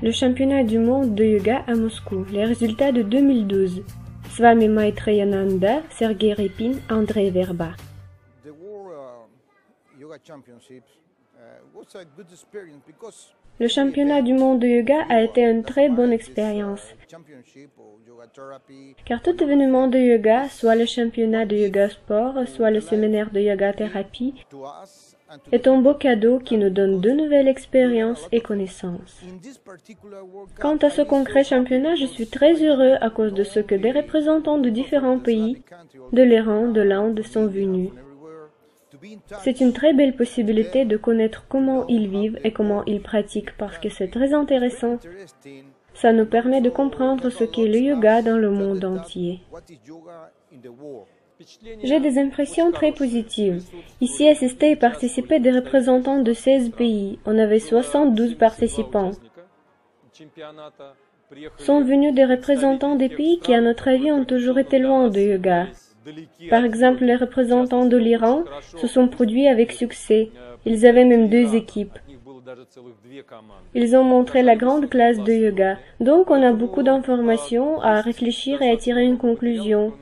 Le championnat du monde de yoga à Moscou, les résultats de 2012. С вами Maitreyananda, Sergei Repin, Andrei Verba. Le championnat du monde de yoga a été une très bonne expérience, car tout événement de yoga, soit le championnat de yoga sport, soit le séminaire de yoga thérapie, est un beau cadeau qui nous donne de nouvelles expériences et connaissances. Quant à ce concret championnat, je suis très heureux à cause de ce que des représentants de différents pays, de l'Iran, de l'Inde, sont venus. C'est une très belle possibilité de connaître comment ils vivent et comment ils pratiquent parce que c'est très intéressant. Ça nous permet de comprendre ce qu'est le yoga dans le monde entier. J'ai des impressions très positives. Ici, assistaient et participaient des représentants de 16 pays. On avait 72 participants. Sont venus des représentants des pays qui, à notre avis, ont toujours été loin de yoga. Par exemple, les représentants de l'Iran se sont produits avec succès. Ils avaient même 2 équipes. Ils ont montré la grande classe de yoga. Donc, on a beaucoup d'informations à réfléchir et à tirer une conclusion.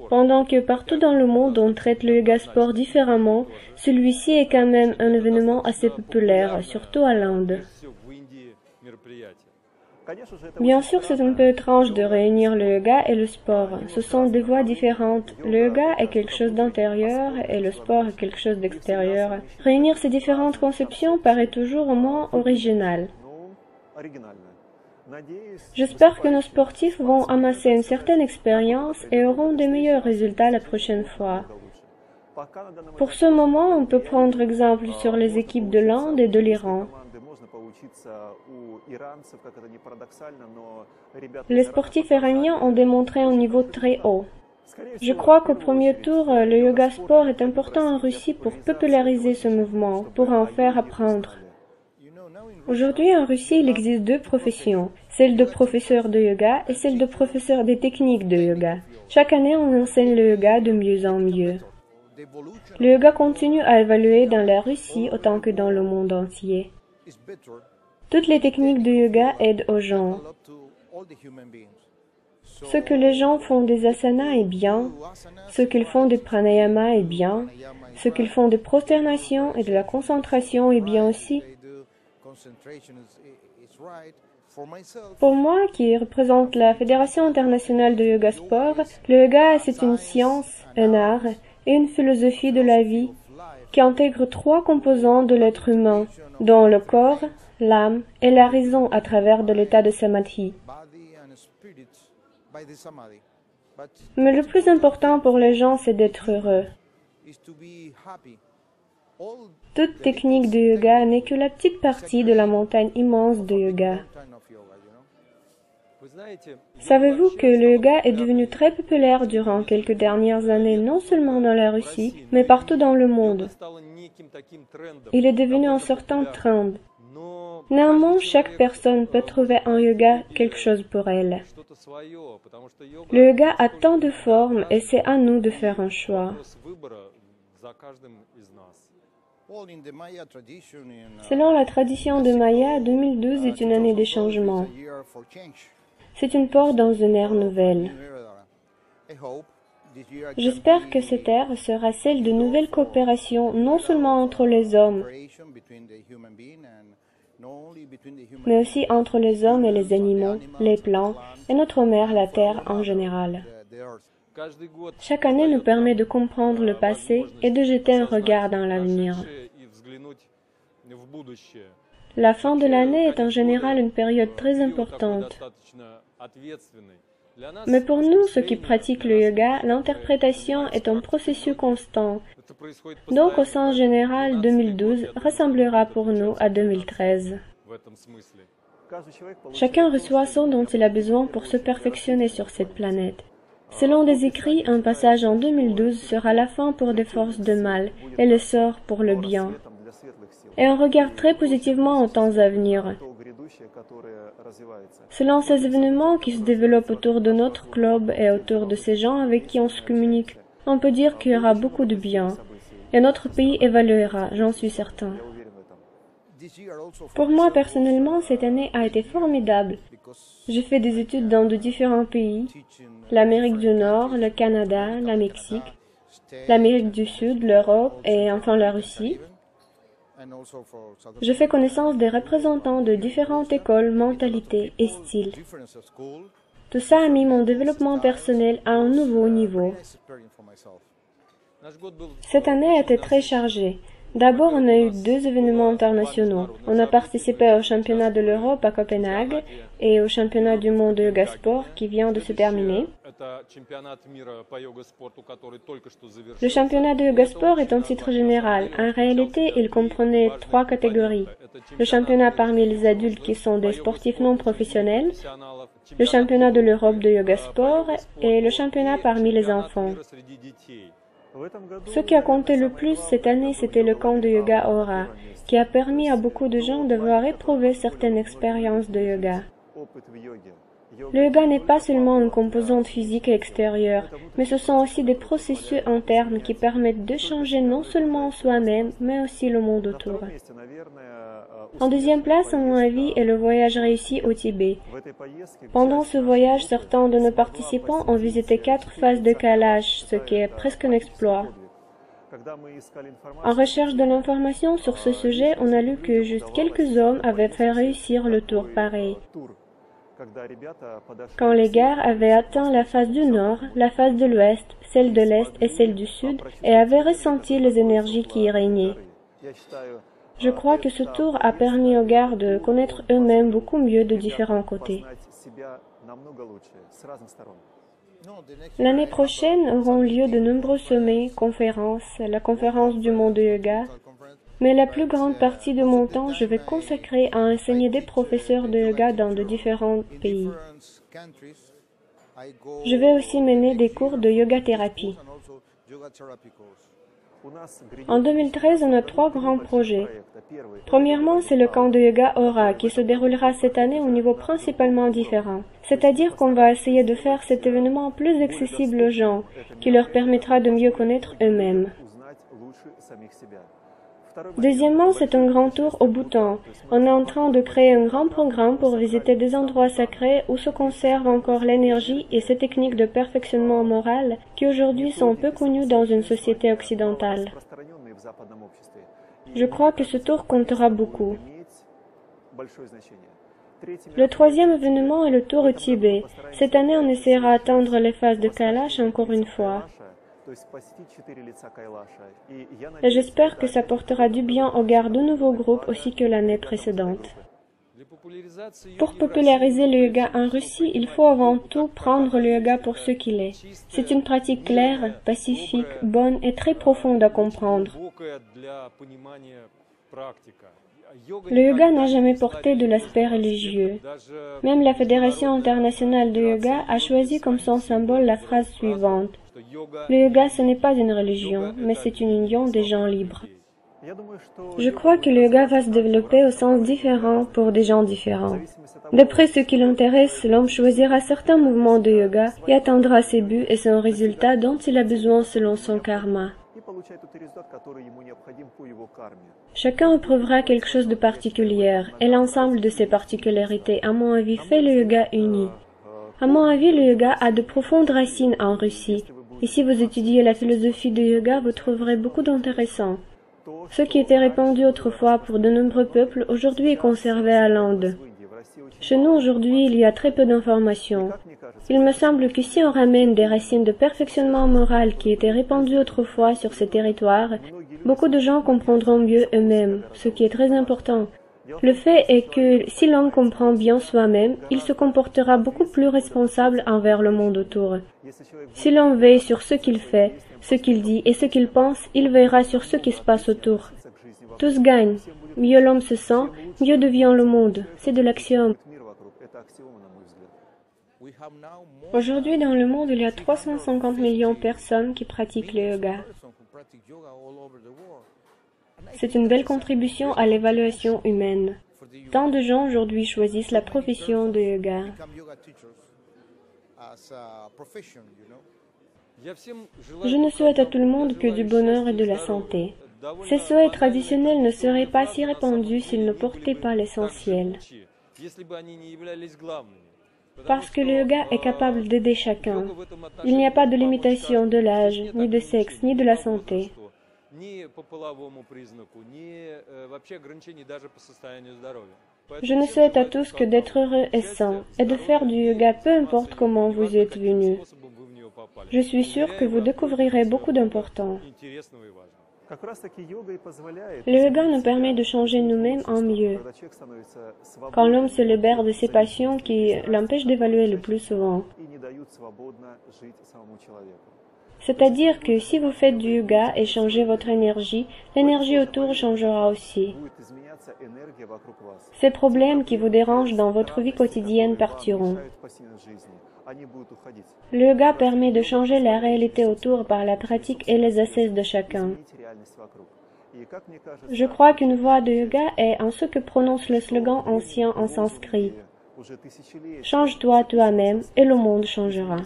Pendant que partout dans le monde on traite le yoga sport différemment, celui-ci est quand même un événement assez populaire, surtout à l'Inde. Bien sûr, c'est un peu étrange de réunir le yoga et le sport. Ce sont des voies différentes. Le yoga est quelque chose d'intérieur et le sport est quelque chose d'extérieur. Réunir ces différentes conceptions paraît toujours au moins original. J'espère que nos sportifs vont amasser une certaine expérience et auront de meilleurs résultats la prochaine fois. Pour ce moment, on peut prendre exemple sur les équipes de l'Inde et de l'Iran. Les sportifs iraniens ont démontré un niveau très haut. Je crois qu'au premier tour, le yoga sport est important en Russie pour populariser ce mouvement, pour en faire apprendre. Aujourd'hui, en Russie, il existe 2 professions, celle de professeur de yoga et celle de professeur des techniques de yoga. Chaque année, on enseigne le yoga de mieux en mieux. Le yoga continue à évoluer dans la Russie autant que dans le monde entier. Toutes les techniques de yoga aident aux gens. Ce que les gens font des asanas est bien, ce qu'ils font des pranayama est bien, ce qu'ils font des prosternations et de la concentration est bien aussi. Pour moi, qui représente la Fédération internationale de yoga sport, le yoga c'est une science, un art et une philosophie de la vie qui intègre 3 composants de l'être humain, dont le corps, l'âme et la raison à travers de l'état de samadhi. Mais le plus important pour les gens, c'est d'être heureux. Toute technique de yoga n'est que la petite partie de la montagne immense de yoga. Savez-vous que le yoga est devenu très populaire durant quelques dernières années, non seulement dans la Russie, mais partout dans le monde? Il est devenu un certain trend. Néanmoins, chaque personne peut trouver en yoga quelque chose pour elle. Le yoga a tant de formes et c'est à nous de faire un choix. Selon la tradition de Maya, 2012 est une année de changement. C'est une porte dans une ère nouvelle. J'espère que cette ère sera celle de nouvelles coopérations, non seulement entre les hommes, mais aussi entre les hommes et les animaux, les plantes et notre mère, la Terre en général. Chaque année nous permet de comprendre le passé et de jeter un regard dans l'avenir. La fin de l'année est en général une période très importante. Mais pour nous, ceux qui pratiquent le yoga, l'interprétation est un processus constant. Donc, au sens général, 2012 ressemblera pour nous à 2013. Chacun reçoit ce dont il a besoin pour se perfectionner sur cette planète. Selon des écrits, un passage en 2012 sera la fin pour des forces de mal et l'essor pour le bien. Et on regarde très positivement aux temps à venir. Selon ces événements qui se développent autour de notre globe et autour de ces gens avec qui on se communique, on peut dire qu'il y aura beaucoup de bien. et notre pays évaluera, j'en suis certain. Pour moi, personnellement, cette année a été formidable. J'ai fait des études dans de différents pays, l'Amérique du Nord, le Canada, le Mexique, l'Amérique du Sud, l'Europe et enfin la Russie. Je fais connaissance des représentants de différentes écoles, mentalités et styles. Tout ça a mis mon développement personnel à un nouveau niveau. Cette année a été très chargée. D'abord, on a eu 2 événements internationaux. On a participé au championnat de l'Europe à Copenhague et au championnat du monde de yoga sport qui vient de se terminer. Le championnat de yoga sport est un titre général. En réalité, il comprenait 3 catégories. Le championnat parmi les adultes qui sont des sportifs non professionnels, le championnat de l'Europe de yoga sport et le championnat parmi les enfants. Ce qui a compté le plus cette année, c'était le camp de yoga Aura, qui a permis à beaucoup de gens d'avoir éprouvé certaines expériences de yoga. Le yoga n'est pas seulement une composante physique et extérieure, mais ce sont aussi des processus internes qui permettent de changer non seulement soi-même, mais aussi le monde autour. En deuxième place, à mon avis, est le voyage réussi au Tibet. Pendant ce voyage, certains de nos participants ont visité 4 phases de Kailash, ce qui est presque un exploit. En recherche de l'information sur ce sujet, on a lu que juste quelques hommes avaient fait réussir le tour pareil. Quand les gars avaient atteint la face du nord, la face de l'ouest, celle de l'est et celle du sud, et avaient ressenti les énergies qui y régnaient. Je crois que ce tour a permis aux gars de connaître eux-mêmes beaucoup mieux de différents côtés. L'année prochaine auront lieu de nombreux sommets, conférences, la conférence du monde de yoga, mais la plus grande partie de mon temps, je vais consacrer à enseigner des professeurs de yoga dans de différents pays. Je vais aussi mener des cours de yoga thérapie. En 2013, on a 3 grands projets. Premièrement, c'est le camp de yoga Aura qui se déroulera cette année au niveau principalement différent. C'est-à-dire qu'on va essayer de faire cet événement plus accessible aux gens, qui leur permettra de mieux connaître eux-mêmes. Deuxièmement, c'est un grand tour au Bhoutan. On est en train de créer un grand programme pour visiter des endroits sacrés où se conserve encore l'énergie et ces techniques de perfectionnement moral qui aujourd'hui sont peu connues dans une société occidentale. Je crois que ce tour comptera beaucoup. Le 3e événement est le tour au Tibet. Cette année, on essaiera d'atteindre les phases de Kailash encore une fois. Et j'espère que ça portera du bien aux gars de nouveaux groupes aussi que l'année précédente. Pour populariser le yoga en Russie, il faut avant tout prendre le yoga pour ce qu'il est. C'est une pratique claire, pacifique, bonne et très profonde à comprendre. Le yoga n'a jamais porté de l'aspect religieux. Même la Fédération internationale de yoga a choisi comme son symbole la phrase suivante. Le yoga, ce n'est pas une religion, mais c'est une union des gens libres. Je crois que le yoga va se développer au sens différent pour des gens différents. D'après ce qui l'intéresse, l'homme choisira certains mouvements de yoga et atteindra ses buts et son résultat dont il a besoin selon son karma. Chacun éprouvera quelque chose de particulier, et l'ensemble de ces particularités, à mon avis, fait le yoga uni. À mon avis, le yoga a de profondes racines en Russie. Et si vous étudiez la philosophie du yoga, vous trouverez beaucoup d'intéressant. Ce qui était répandu autrefois pour de nombreux peuples, aujourd'hui est conservé à l'Inde. Chez nous, aujourd'hui, il y a très peu d'informations. Il me semble que si on ramène des racines de perfectionnement moral qui étaient répandues autrefois sur ces territoires, beaucoup de gens comprendront mieux eux-mêmes, ce qui est très important. Le fait est que si l'homme comprend bien soi-même, il se comportera beaucoup plus responsable envers le monde autour. Si l'homme veille sur ce qu'il fait, ce qu'il dit et ce qu'il pense, il veillera sur ce qui se passe autour. Tous gagnent. Mieux l'homme se sent, mieux devient le monde. C'est de l'axiome. Aujourd'hui, dans le monde, il y a 350 millions de personnes qui pratiquent le yoga. C'est une belle contribution à l'évaluation humaine. Tant de gens aujourd'hui choisissent la profession de yoga. Je ne souhaite à tout le monde que du bonheur et de la santé. Ces souhaits traditionnels ne seraient pas si répandus s'ils ne portaient pas l'essentiel. Parce que le yoga est capable d'aider chacun. Il n'y a pas de limitation de l'âge, ni de sexe, ni de la santé. Je ne souhaite à tous que d'être heureux et sain, et de faire du yoga peu importe comment vous êtes venus. Je suis sûr que vous découvrirez beaucoup d'importants. Le yoga nous permet de changer nous-mêmes en mieux. Quand l'homme se libère de ses passions qui l'empêchent d'évaluer le plus souvent. C'est-à-dire que si vous faites du yoga et changez votre énergie, l'énergie autour changera aussi. Ces problèmes qui vous dérangent dans votre vie quotidienne partiront. Le yoga permet de changer la réalité autour par la pratique et les ascèses de chacun. Je crois qu'une voie de yoga est en ce que prononce le slogan ancien en sanskrit. Change-toi toi-même et le monde changera.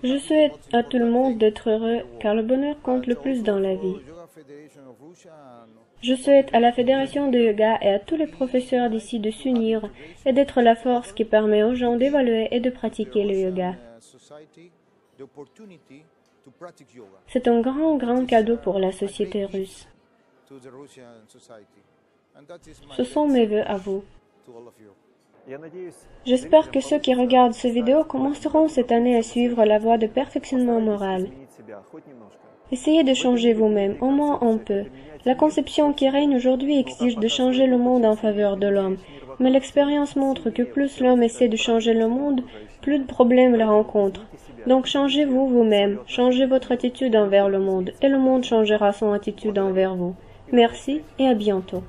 Je souhaite à tout le monde d'être heureux car le bonheur compte le plus dans la vie. Je souhaite à la Fédération de yoga et à tous les professeurs d'ici de s'unir et d'être la force qui permet aux gens d'évaluer et de pratiquer le yoga. C'est un grand cadeau pour la société russe. Ce sont mes vœux à vous. J'espère que ceux qui regardent cette vidéo commenceront cette année à suivre la voie de perfectionnement moral. Essayez de changer vous-même, au moins un peu. La conception qui règne aujourd'hui exige de changer le monde en faveur de l'homme, mais l'expérience montre que plus l'homme essaie de changer le monde, plus de problèmes le rencontre. Donc changez-vous vous-même, changez votre attitude envers le monde, et le monde changera son attitude envers vous. Merci et à bientôt.